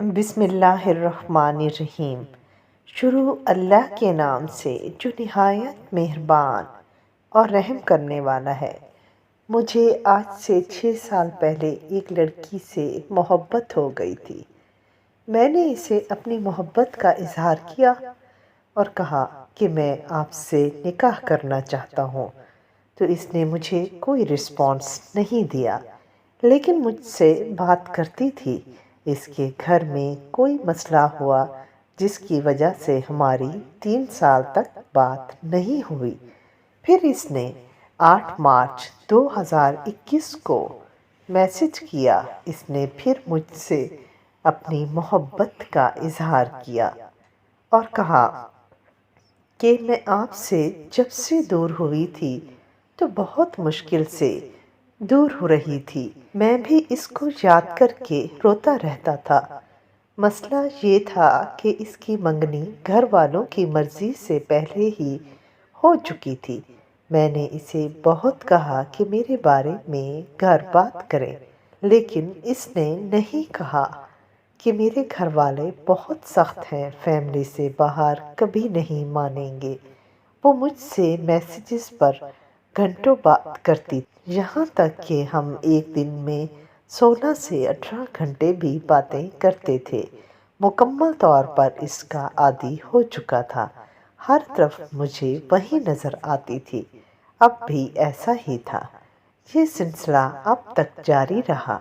بسم اللہ الرحمن الرحیم۔ شروع اللہ کے نام سے جو نہایت مہربان اور رحم کرنے والا ہے۔ مجھے آج سے 6 سال پہلے ایک لڑکی سے محبت ہو گئی تھی۔ میں نے اسے اپنی محبت کا اظہار کیا اور کہا کہ میں آپ سے نکاح کرنا چاہتا ہوں، تو اس نے مجھے کوئی رسپانس نہیں دیا، لیکن مجھ سے بات کرتی تھی۔ اس کے گھر میں کوئی مسئلہ ہوا جس کی وجہ سے ہماری 3 سال تک بات نہیں ہوئی۔ پھر اس نے 8 مارچ 2021 کو میسج کیا۔ اس نے پھر مجھ سے اپنی محبت کا اظہار کیا اور کہا کہ میں آپ سے جب سے دور ہوئی تھی تو بہت مشکل سے دور ہو رہی تھی۔ میں بھی اس کو یاد کر کے روتا رہتا تھا۔ مسئلہ یہ تھا کہ اس کی منگنی گھر والوں کی مرضی سے پہلے ہی ہو چکی تھی۔ میں نے اسے بہت کہا کہ میرے بارے میں گھر بات کریں، لیکن اس نے نہیں کہا کہ میرے گھر والے بہت سخت ہیں، فیملی سے باہر کبھی نہیں مانیں گے۔ وہ مجھ سے میسیجز پر گھنٹوں بات کرتی تھی، یہاں تک کہ ہم ایک دن میں 16 سے 18 گھنٹے بھی باتیں کرتے تھے۔ مکمل طور پر اس کا عادی ہو چکا تھا۔ ہر طرف مجھے وہی نظر آتی تھی۔ اب بھی ایسا ہی تھا۔ یہ سلسلہ اب تک جاری رہا۔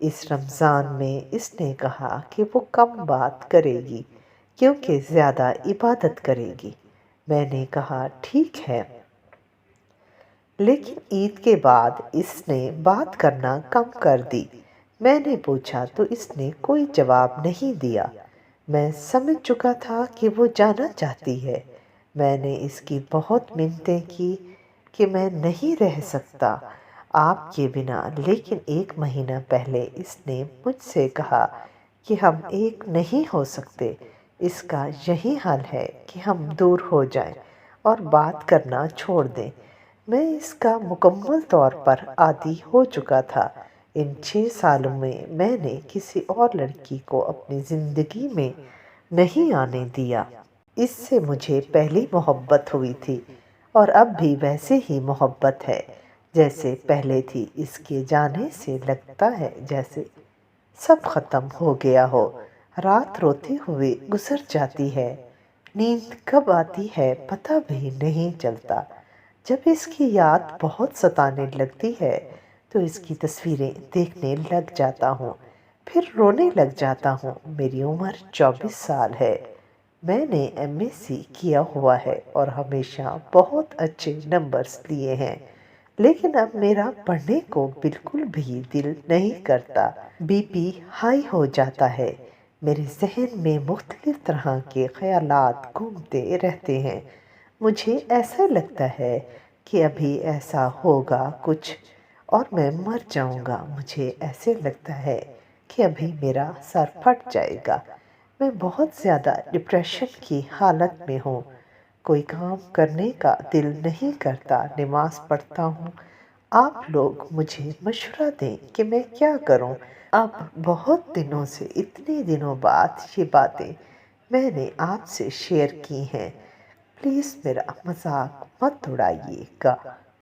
اس رمضان میں اس نے کہا کہ وہ کم بات کرے گی کیونکہ زیادہ عبادت کرے گی۔ میں نے کہا ٹھیک ہے، لیکن عید کے بعد اس نے بات کرنا کم کر دی۔ میں نے پوچھا تو اس نے کوئی جواب نہیں دیا۔ میں سمجھ چکا تھا کہ وہ جانا چاہتی ہے۔ میں نے اس کی بہت منتیں کی کہ میں نہیں رہ سکتا آپ کے بنا، لیکن 1 مہینہ پہلے اس نے مجھ سے کہا کہ ہم ایک نہیں ہو سکتے۔ اس کا یہی حل ہے کہ ہم دور ہو جائیں اور بات کرنا چھوڑ دیں۔ میں اس کا مکمل طور پر عادی ہو چکا تھا۔ ان 6 سالوں میں نے کسی اور لڑکی کو اپنی زندگی میں نہیں آنے دیا۔ اس سے مجھے پہلی محبت ہوئی تھی اور اب بھی ویسے ہی محبت ہے جیسے پہلے تھی۔ اس کے جانے سے لگتا ہے جیسے سب ختم ہو گیا ہو۔ رات روتے ہوئے گزر جاتی ہے، نیند کب آتی ہے پتہ بھی نہیں چلتا۔ جب اس کی یاد بہت ستانے لگتی ہے تو اس کی تصویریں دیکھنے لگ جاتا ہوں، پھر رونے لگ جاتا ہوں۔ میری عمر 24 سال ہے۔ میں نے MSc کیا ہوا ہے اور ہمیشہ بہت اچھے نمبرز لیے ہیں، لیکن اب میرا پڑھنے کو بالکل بھی دل نہیں کرتا۔ BP ہائی ہو جاتا ہے۔ میرے ذہن میں مختلف طرح کے خیالات گھومتے رہتے ہیں۔ مجھے ایسا لگتا ہے کہ ابھی ایسا ہوگا کچھ اور میں مر جاؤں گا۔ مجھے ایسے لگتا ہے کہ ابھی میرا سر پھٹ جائے گا۔ میں بہت زیادہ ڈپریشن کی حالت میں ہوں۔ کوئی کام کرنے کا دل نہیں کرتا۔ نماز پڑھتا ہوں۔ آپ لوگ مجھے مشورہ دیں کہ میں کیا کروں۔ اب بہت دنوں سے، اتنے دنوں بعد یہ باتیں میں نے آپ سے شیئر کی ہیں۔ پلیز میرا مذاق مت اڑائیے گا۔